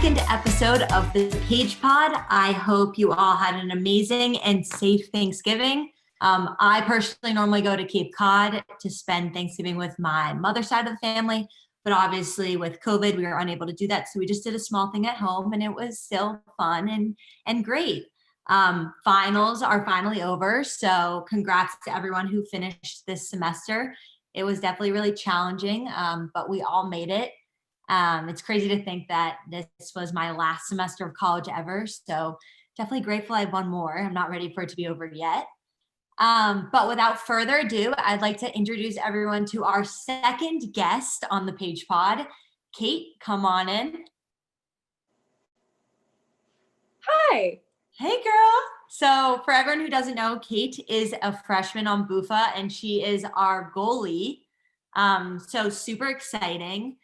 second episode of the Paige Pod. I hope you all had an amazing and safe Thanksgiving. I personally normally go to Cape Cod to spend Thanksgiving with my mother's side of the family, but obviously with COVID, we were unable to do that. So we just did a small thing at home, and it was still fun and great. Finals are finally over. So congrats to everyone who finished this semester. It was definitely really challenging, but we all made it. It's crazy to think that this was my last semester of college ever. So definitely grateful I have one more. I'm not ready for it to be over yet. But without further ado, I'd like to introduce everyone to our second guest on the Paige Pod. Kate, come on in. Hi. Hey, girl. So for everyone who doesn't know, Kate is a freshman on BUFA, and she is our goalie. So super exciting.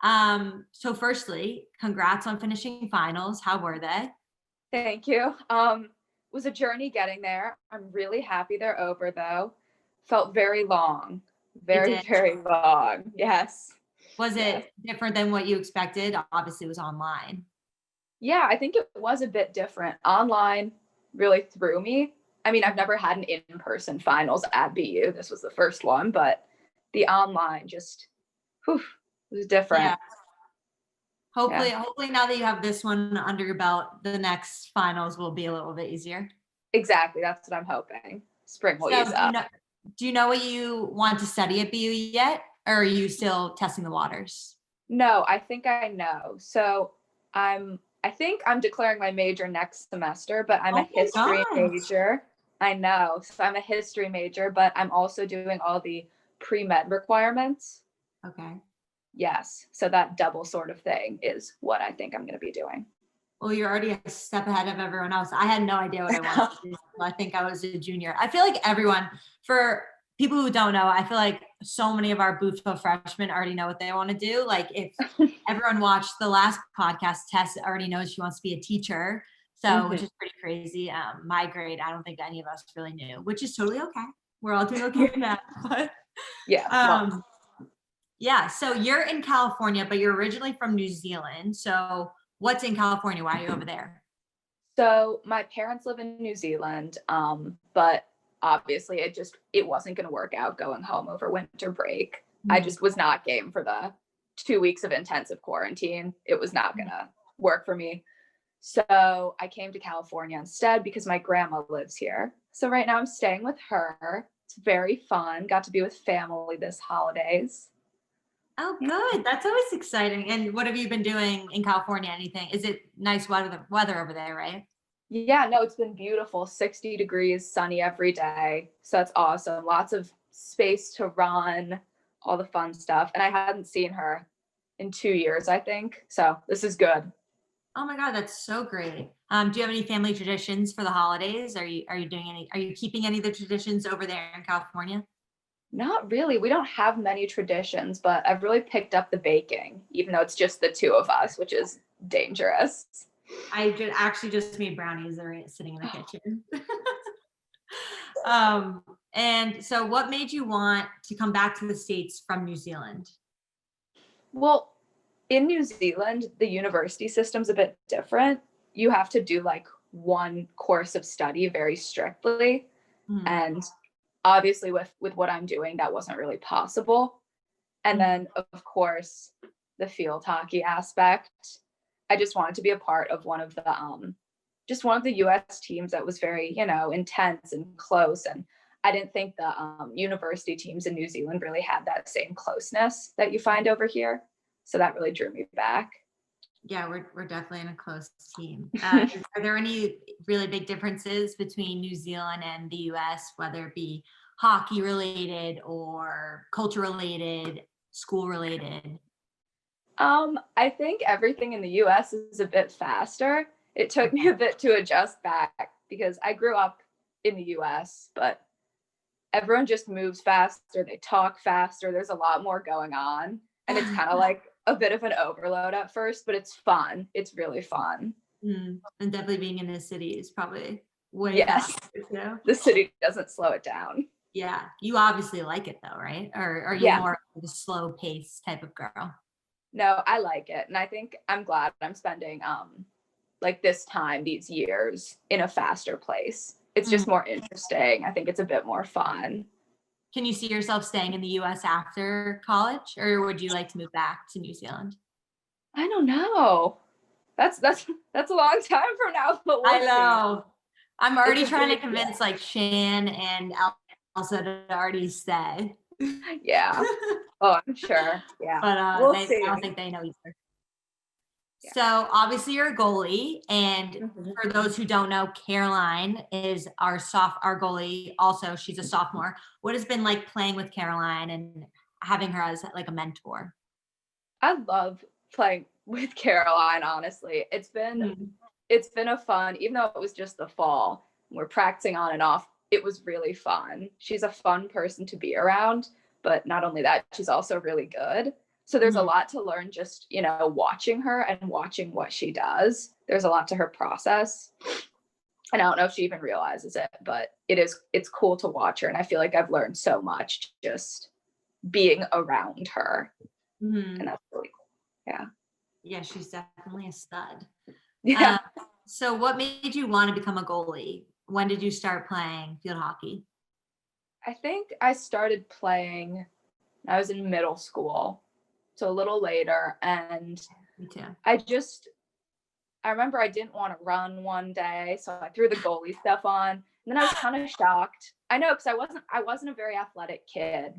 So firstly, congrats on finishing finals. How were they? Thank you. It was a journey getting there. I'm really happy they're over though. Felt very long. Very long. Yes. Was it different than what you expected? Obviously it was online. Yeah, I think it was a bit different. Online really threw me. I mean, I've never had an in-person finals at BU. This was the first one, but the online just was different. Yeah. Hopefully now that you have this one under your belt, the next finals will be a little bit easier. Exactly. That's what I'm hoping. Spring will ease up. Do you know what you want to study at BU yet? Or are you still testing the waters? No, I think I know. So I think I'm declaring my major next semester, but I'm a history major. I know. So I'm a history major, but I'm also doing all the pre-med requirements. Okay. Yes. So that double sort of thing is what I think I'm going to be doing. Well, you're already a step ahead of everyone else. I had no idea what I wanted to do. I think I was a junior. I feel like everyone, for people who don't know, I feel like so many of our BUFA freshmen already know what they want to do. Like if everyone watched the last podcast, Tess already knows she wants to be a teacher. So, which is pretty crazy. My grade, I don't think any of us really knew, which is totally okay. We're all doing okay now. But yeah. So you're in California, but you're originally from New Zealand. So what's in California? Why are you over there? So my parents live in New Zealand, but obviously it wasn't going to work out going home over winter break. I just was not game for the 2 weeks of intensive quarantine. It was not going to work for me. So I came to California instead because my grandma lives here. So right now I'm staying with her. It's very fun. Got to be with family this holidays. Oh, good. That's always exciting. And what have you been doing in California? Anything? Is it nice weather over there, right? Yeah, no, it's been beautiful. 60 degrees, sunny every day. So that's awesome. Lots of space to run, all the fun stuff. And I hadn't seen her in 2 years, I think. So this is good. Oh my God, that's so great. Do you have any family traditions for the holidays? Are you keeping any of the traditions over there in California? Not really. We don't have many traditions, but I've really picked up the baking, even though it's just the two of us, which is dangerous. I actually just made brownies that are sitting in the kitchen. And so what made you want to come back to the States from New Zealand? Well, in New Zealand, the university system's a bit different. You have to do like one course of study very strictly. And obviously with what I'm doing, that wasn't really possible. And then of course, the field hockey aspect. I just wanted to be a part of one of the US teams that was very, intense and close. And I didn't think the university teams in New Zealand really had that same closeness that you find over here. So that really drew me back. Yeah, we're definitely in a close team. Are there any really big differences between New Zealand and the US, whether it be hockey related or culture related, school related? I think everything in the US is a bit faster. It took me a bit to adjust back because I grew up in the US, but everyone just moves faster. They talk faster. There's a lot more going on. And it's kind of like a bit of an overload at first, but it's fun. It's really fun. And definitely being in the city is probably way faster too. The city doesn't slow it down. Yeah. You obviously like it though, right? Or are you more of a slow pace type of girl? No, I like it. And I think I'm glad I'm spending like this time, these years in a faster place. It's just more interesting. I think it's a bit more fun. Can you see yourself staying in the US after college, or would you like to move back to New Zealand? I don't know. That's a long time from now, but we'll I know. see. I'm already trying to convince like Shan and Elsa to already stay. Yeah. Oh, I'm sure. Yeah. But We'll I see. don't think they know either. Yeah. So obviously you're a goalie, and for those who don't know, Caroline is our goalie. Also, she's a sophomore. What has been like playing with Caroline and having her as like a mentor? I love playing with Caroline, honestly. It's been a fun, even though it was just the fall, we're practicing on and off. It was really fun. She's a fun person to be around, but not only that, she's also really good. So there's a lot to learn just, watching her and watching what she does. There's a lot to her process. And I don't know if she even realizes it, but it's cool to watch her. And I feel like I've learned so much just being around her. And that's really cool. Yeah. Yeah, she's definitely a stud. Yeah. So what made you want to become a goalie? When did you start playing field hockey? I think I started playing when I was in middle school, so a little later. And Me too. I remember I didn't want to run one day, so I threw the goalie stuff on. And then I was kind of shocked. I know, because I wasn't a very athletic kid,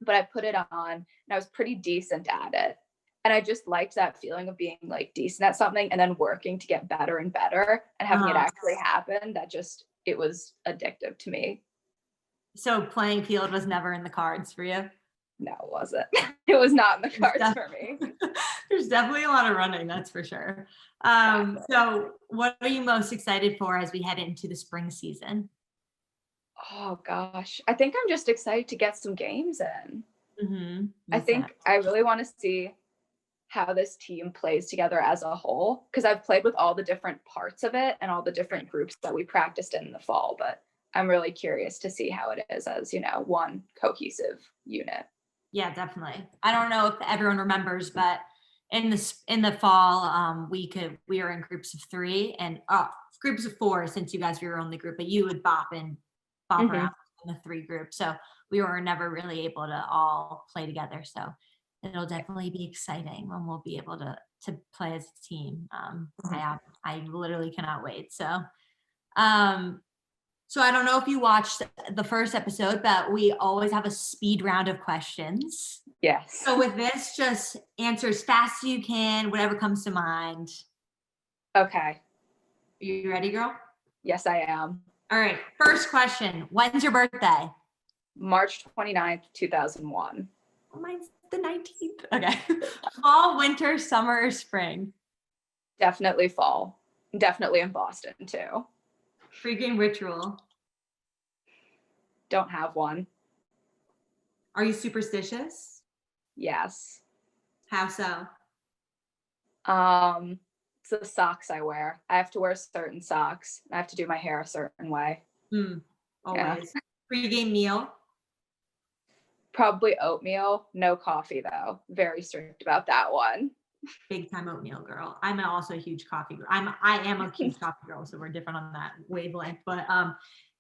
but I put it on and I was pretty decent at it. And I just liked that feeling of being like decent at something and then working to get better and better and having it actually happen. It was addictive to me. So playing field was never in the cards for you? No, it wasn't. It was not in the cards for me. There's definitely a lot of running, that's for sure. So what are you most excited for as we head into the spring season? Oh gosh, I think I'm just excited to get some games in. I think I really want to see how this team plays together as a whole, because I've played with all the different parts of it and all the different groups that we practiced in the fall, but I'm really curious to see how it is as, one cohesive unit. Yeah, definitely. I don't know if everyone remembers, but in the fall, we were in groups of 3 and groups of 4, since you guys were your only group, but you would bop around in the 3 groups. So we were never really able to all play together. So it'll definitely be exciting when we'll be able to play as a team. I literally cannot wait. So so I don't know if you watched the first episode, but we always have a speed round of questions. Yes. So with this, just answer as fast as you can, whatever comes to mind. Okay. Are you ready, girl? Yes, I am. All right. First question. When's your birthday? March 29th, 2001. Oh, mine's the 19th. Okay. Fall, winter, summer, or spring? Definitely fall. Definitely in Boston too. Pre-game ritual. Don't have one. Are you superstitious? Yes. How so? It's the socks I wear. I have to wear certain socks. I have to do my hair a certain way. Always. Yeah. Pre-game meal? Probably oatmeal. No coffee though. Very strict about that one. Big time oatmeal girl. I'm also a huge coffee girl. I am a huge coffee girl, so we're different on that wavelength. But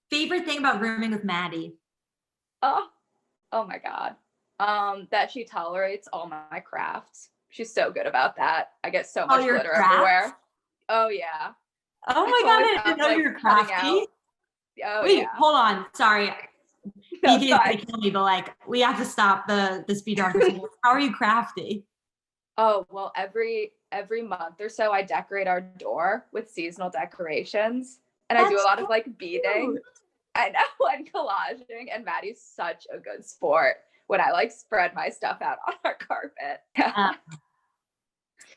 favorite thing about rooming with Maddie? Oh my God. That she tolerates all my crafts. She's so good about that. I get so much glitter everywhere. Oh yeah. Oh my God, I didn't know you were crafty. Oh, wait, yeah. Hold on. Sorry. BK is gonna kill me, but like we have to stop the speed round. How are you crafty? Oh, well, every month or so I decorate our door with seasonal decorations. And I do a lot of like beading. I know, and collaging. And Maddie's such a good sport when I like spread my stuff out on our carpet.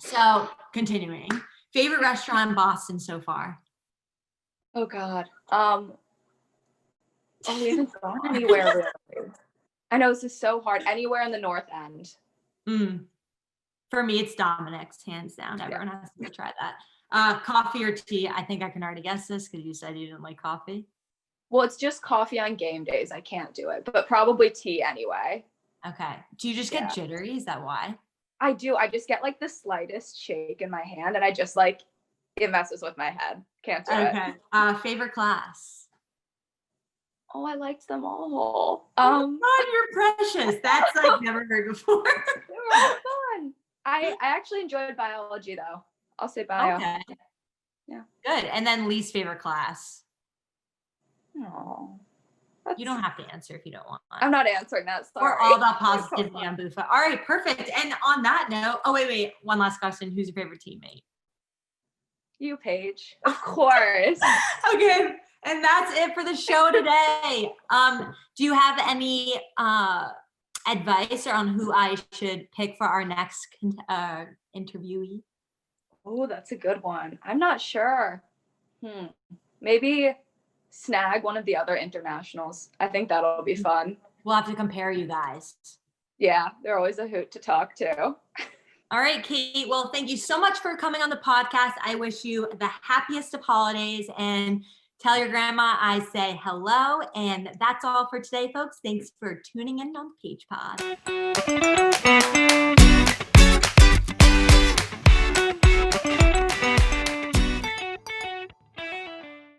So continuing. Favorite restaurant in Boston so far? Oh God. We haven't gone anywhere really. I know this is so hard. Anywhere in the North End. For me, it's Dominic's, hands down. Everyone has to try that. Coffee or tea? I think I can already guess this because you said you didn't like coffee. Well, it's just coffee on game days. I can't do it, but probably tea anyway. Okay. Do you just get jittery? Is that why? I do. I just get like the slightest shake in my hand and I just like, it messes with my head. Can't do it. Okay. Favorite class? Oh, I liked them all. Oh God, you're precious. That's like never heard before. They were all fun. I actually enjoyed biology though. I'll say bio. Okay. Yeah. Good. And then least favorite class? Oh, You don't have to answer if you don't want. I'm not answering that. Sorry. We're all about positivity on Bufa. All right, perfect. And on that note, oh wait, one last question. Who's your favorite teammate? You, Paige. Of course. Okay. And that's it for the show today. Do you have any advice on who I should pick for our next interviewee? Oh, that's a good one. I'm not sure. Maybe snag one of the other internationals. I think that'll be fun. We'll have to compare you guys. Yeah, they're always a hoot to talk to. All right, Kate. Well, thank you so much for coming on the podcast. I wish you the happiest of holidays, and tell your grandma I say hello. And that's all for today, folks. Thanks for tuning in on Paige Pod.